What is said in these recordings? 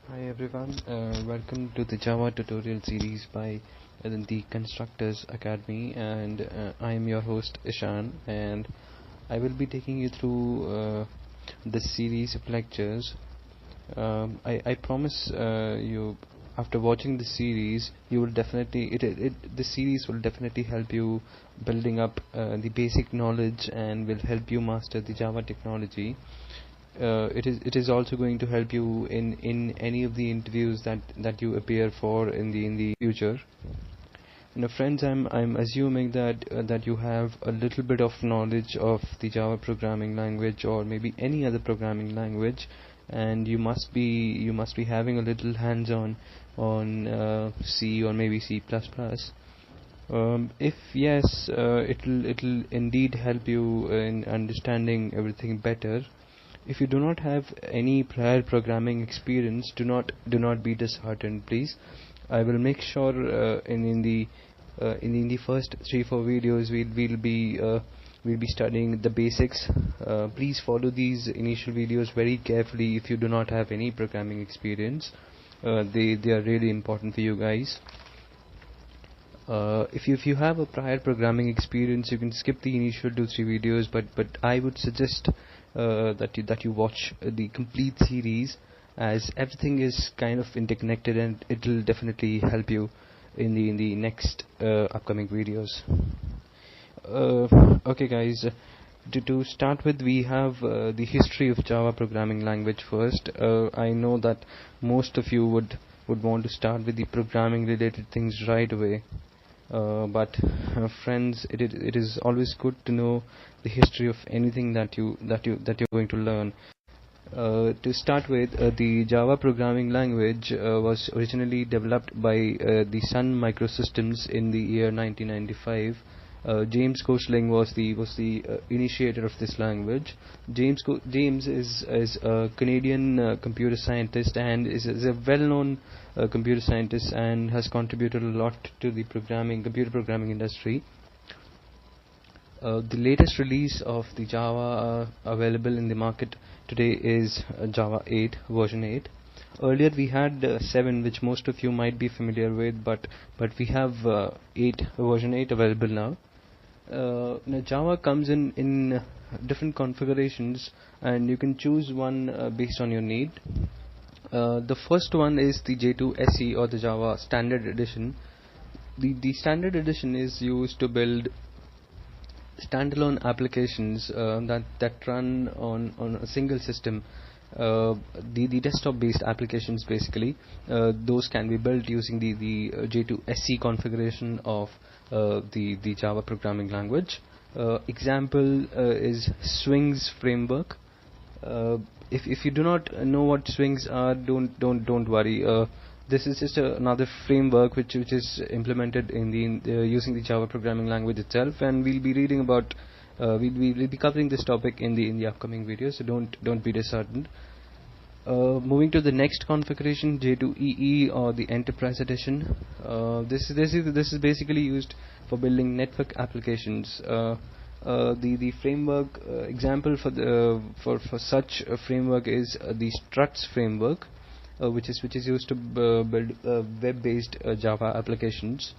Hi everyone, welcome to the Java tutorial series by the Constructors Academy, and I am your host Eshan, and I will be taking you through this series of lectures. I promise you, after watching the series, you will definitely the series will definitely help you building up the basic knowledge and will help you master the Java technology. It is also going to help you in any of the interviews that you appear for in the future. Now, friends, I'm assuming that you have a little bit of knowledge of the Java programming language or maybe any other programming language, and you must be having a little hands-on on C or maybe C++. If yes, it'll indeed help you in understanding everything better. If you do not have any prior programming experience, do not be disheartened, please. I will make sure in the first 3-4 videos we'll be studying the basics. Please follow these initial videos very carefully if you do not have any programming experience. They are really important for you guys. If you have a prior programming experience, you can skip the initial 2-3 videos, but I would suggest that you watch the complete series, as everything is kind of interconnected and it will definitely help you in the next upcoming videos. Okay guys, to start with, we have the history of Java programming language first. I know that most of you would want to start with the programming related things right away. But friends, it is always good to know the history of anything that you're going to learn. To start with, the Java programming language was originally developed by the Sun Microsystems in the year 1995. James Gosling was the initiator of this language. James is a Canadian computer scientist and is a well-known computer scientist and has contributed a lot to the computer programming industry. The latest release of the Java available in the market today is Java 8 version 8. Earlier we had 7, which most of you might be familiar with, but we have 8 version 8 available now. Now Java comes in different configurations, and you can choose one based on your need. The first one is the J2 SE, or the Java Standard Edition. The Standard Edition is used to build standalone applications that run on a single system. The desktop-based applications, basically, those can be built using the J2 SE configuration of the Java programming language. Example is Swings framework. If you do not know what Swings are, don't worry. This is just another framework which is implemented using the Java programming language itself, and we'll be reading about. We'll be covering this topic in the upcoming videos, so don't be disheartened. Moving to the next configuration, J2EE, or the Enterprise Edition. This is basically used for building network applications. The framework example for such a framework is the Struts framework, which is used to build web-based Java applications.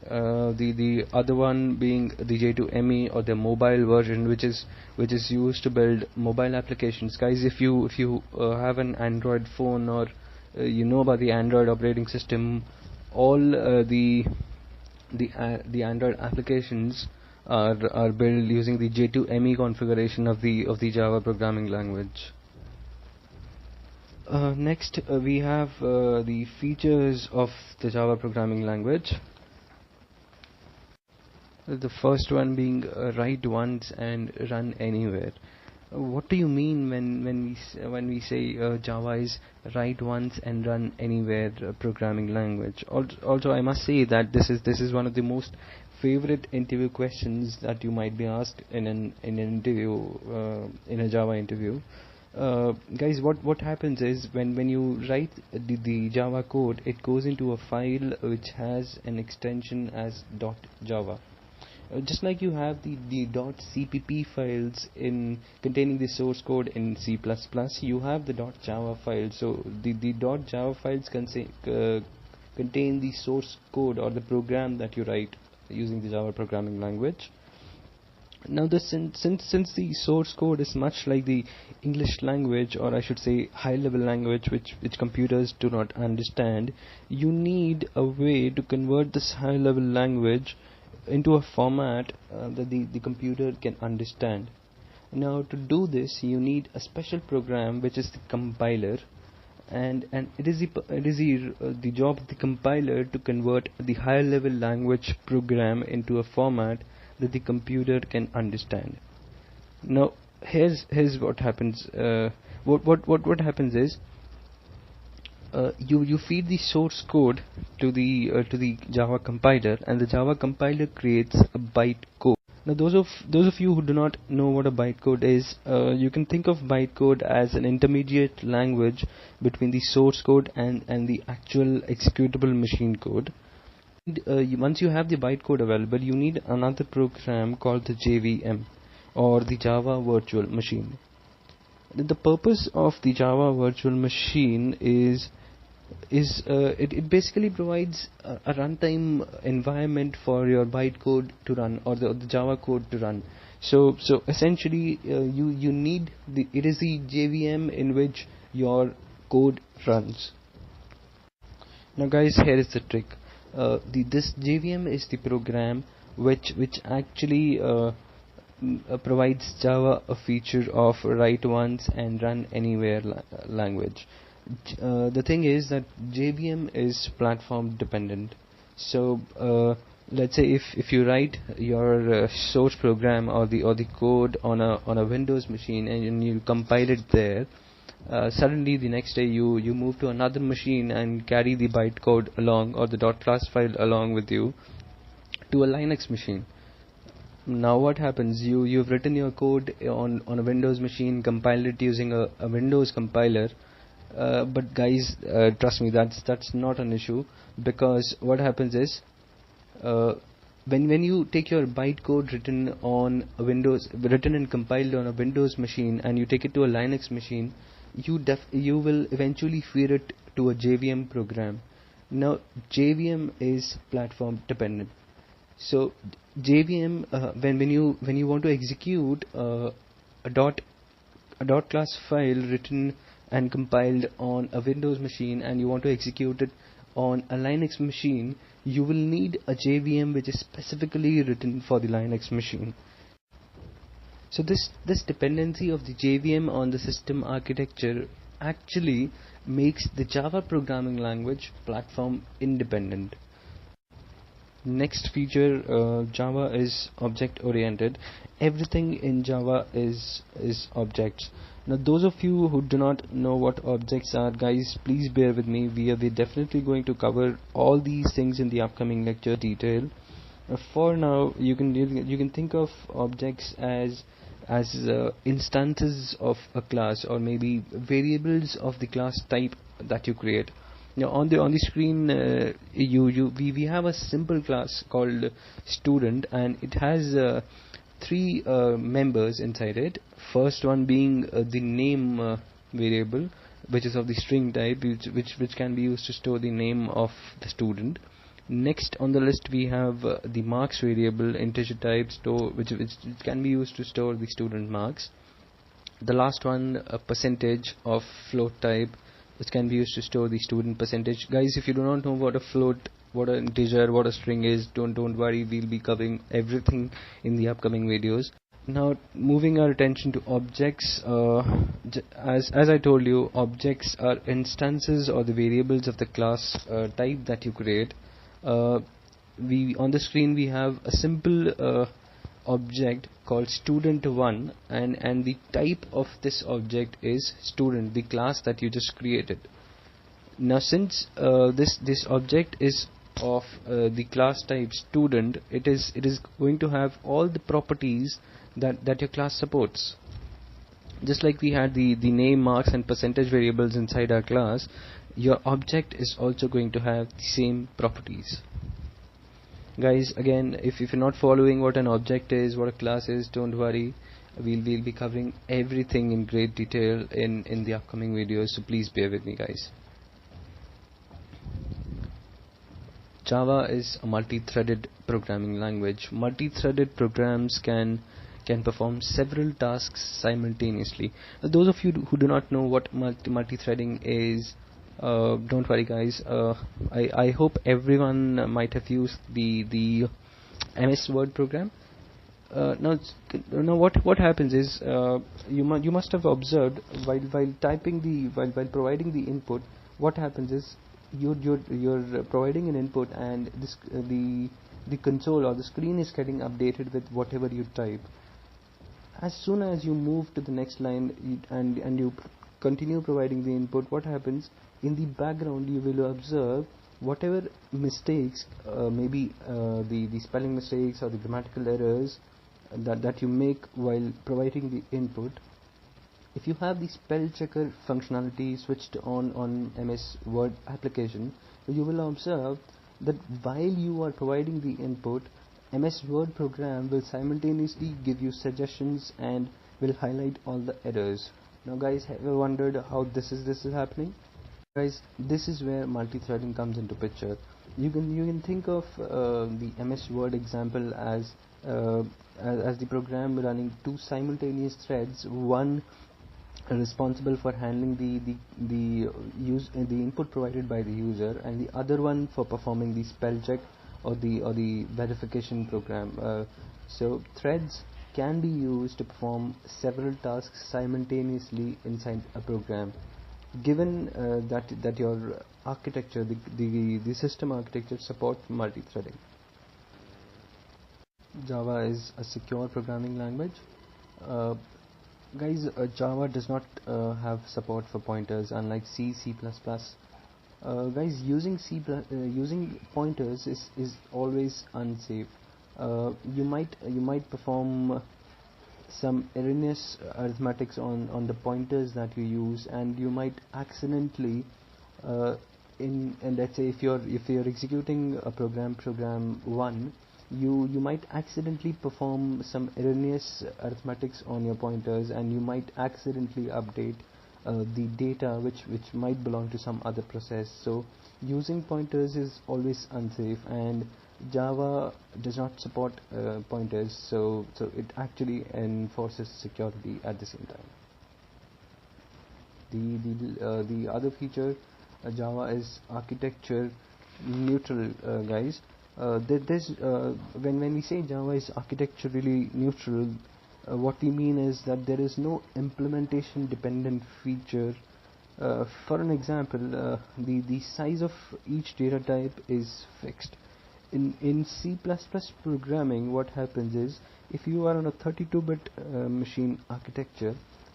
The other one being the J2ME, or the mobile version, which is used to build mobile applications. Guys, if you have an Android phone, or you know about the Android operating system, all the Android applications are built using the J2ME configuration of the Java programming language. Next, we have the features of the Java programming language. The first one being write once and run anywhere. What do you mean when we say Java is write once and run anywhere programming language? Also, I must say that this is one of the most favorite interview questions that you might be asked in an interview, in a Java interview. Guys, what happens is when you write the Java code, it goes into a file which has an extension as .java. Just like you have the .cpp files in containing the source code in C++, you have the .java files. So the .java files contain the source code or the program that you write using the Java programming language. Now, since the source code is much like the English language, or I should say high-level language, which computers do not understand, you need a way to convert this high-level language into a format that the computer can understand. Now, to do this, you need a special program which is the compiler, and it is the job of the compiler to convert the higher-level language program into a format that the computer can understand. Now, here's what happens. What happens is, you feed the source code to the Java compiler, and the Java compiler creates a bytecode. Now, those of you who do not know what a bytecode is, you can think of bytecode as an intermediate language between the source code and the actual executable machine code. Once you have the bytecode available, you need another program called the JVM, or the Java Virtual Machine. The purpose of the Java Virtual Machine is it basically provides a runtime environment for your bytecode to run, or the Java code to run. So essentially, you need it is the JVM in which your code runs. Now, guys, here is the trick. This JVM is the program which actually provides Java a feature of write once and run anywhere language. The thing is that JVM is platform dependent. So let's say if you write your source program or the code on a Windows machine and you compile it there, suddenly the next day you move to another machine and carry the bytecode along, or the .class file along with you, to a Linux machine. Now what happens? You've written your code on a Windows machine, compiled it using a Windows compiler, but guys, trust me, that's not an issue, because what happens is, when you take your bytecode written and compiled on a Windows machine, and you take it to a Linux machine, you will eventually feed it to a JVM program. Now, JVM is platform dependent. So JVM, when you want to execute a .class file written and compiled on a Windows machine, and you want to execute it on a Linux machine, you will need a JVM which is specifically written for the Linux machine. So this dependency of the JVM on the system architecture actually makes the Java programming language platform independent. Next feature, Java is object oriented. Everything in Java is objects. Now, those of you who do not know what objects are, guys, please bear with me. We're definitely going to cover all these things in the upcoming lecture detail. For now, you can think of objects as instances of a class, or maybe variables of the class type that you create. Now, on the screen, we have a simple class called student, and it has three members inside it. First one being the name variable, which is of the string type, which can be used to store the name of the student. Next on the list we have the marks variable, integer type, which can be used to store the student marks. The last one, a percentage of float type, which can be used to store the student percentage. Guys, if you do not know what a float, what an integer, what a string is, don't worry, we'll be covering everything in the upcoming videos. Now, moving our attention to objects, as I told you, objects are instances or the variables of the class type that you create. On the screen we have a simple object called student1, and the type of this object is student, the class that you just created. Now, since this object is of the class type student, it is going to have all the properties that your class supports. Just like we had the name, marks and percentage variables inside our class, your object is also going to have the same properties. Guys, again, if you're not following what an object is, what a class is, don't worry. We'll be covering everything in great detail in the upcoming videos, so please bear with me, guys. Java is a multi-threaded programming language. Multi-threaded programs can perform several tasks simultaneously. Those of you who do not know what multi-threading is, don't worry, guys. I hope everyone might have used the MS Word program. Now what happens is, you must have observed while typing while providing the input, what happens is you're providing an input, and this the console or the screen is getting updated with whatever you type. As soon as you move to the next line and you continue providing the input, what happens in the background, you will observe whatever mistakes, maybe the spelling mistakes or the grammatical errors that you make while providing the input. If you have the spell checker functionality switched on MS Word application, you will observe that while you are providing the input, MS Word program will simultaneously give you suggestions and will highlight all the errors. Now guys, have you wondered how this is happening? Guys, this is where multi-threading comes into picture. You can think of the MS Word example as the program running two simultaneous threads, one responsible for handling the input provided by the user, and the other one for performing the spell check or the verification program. So threads can be used to perform several tasks simultaneously inside a program, given that your architecture, the system architecture, supports multi-threading. Java is a secure programming language. Guys, Java does not have support for pointers, unlike C, C++. Guys, using pointers is always unsafe. You might perform some erroneous arithmetics on the pointers that you use, and you might accidentally and let's say if you're executing a program 1, you might accidentally perform some erroneous arithmetics on your pointers, and you might accidentally update the data which might belong to some other process. So using pointers is always unsafe, and Java does not support pointers, so it actually enforces security at the same time. The other feature, Java is architecture neutral, guys. When we say Java is architecturally neutral, what we mean is that there is no implementation dependent feature. For an example, the size of each data type is fixed. In C++ programming, what happens is, if you are on a 32-bit machine architecture,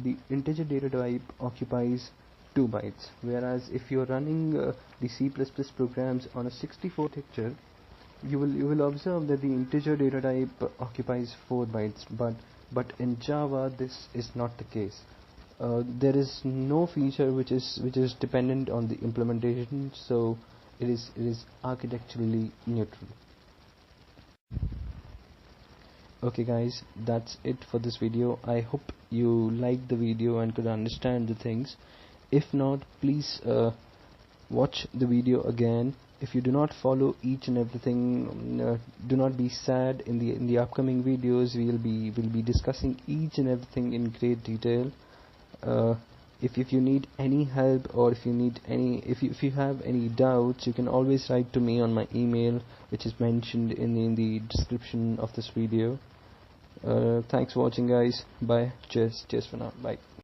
the integer data type occupies 2 bytes, whereas if you are running the C++ programs on a 64 architecture, you will observe that the integer data type occupies 4 bytes, but in Java this is not the case. There is no feature which is dependent on the implementation, so it is architecturally neutral. Okay guys, that's it for this video. I hope you liked the video and could understand the things. If not, please watch the video again. If you do not follow each and everything, do not be sad. In the upcoming videos, we'll be discussing each and everything in great detail. If you need any help, or if you have any doubts, you can always write to me on my email, which is mentioned in the description of this video. Thanks for watching, guys. Bye. Cheers for now. Bye.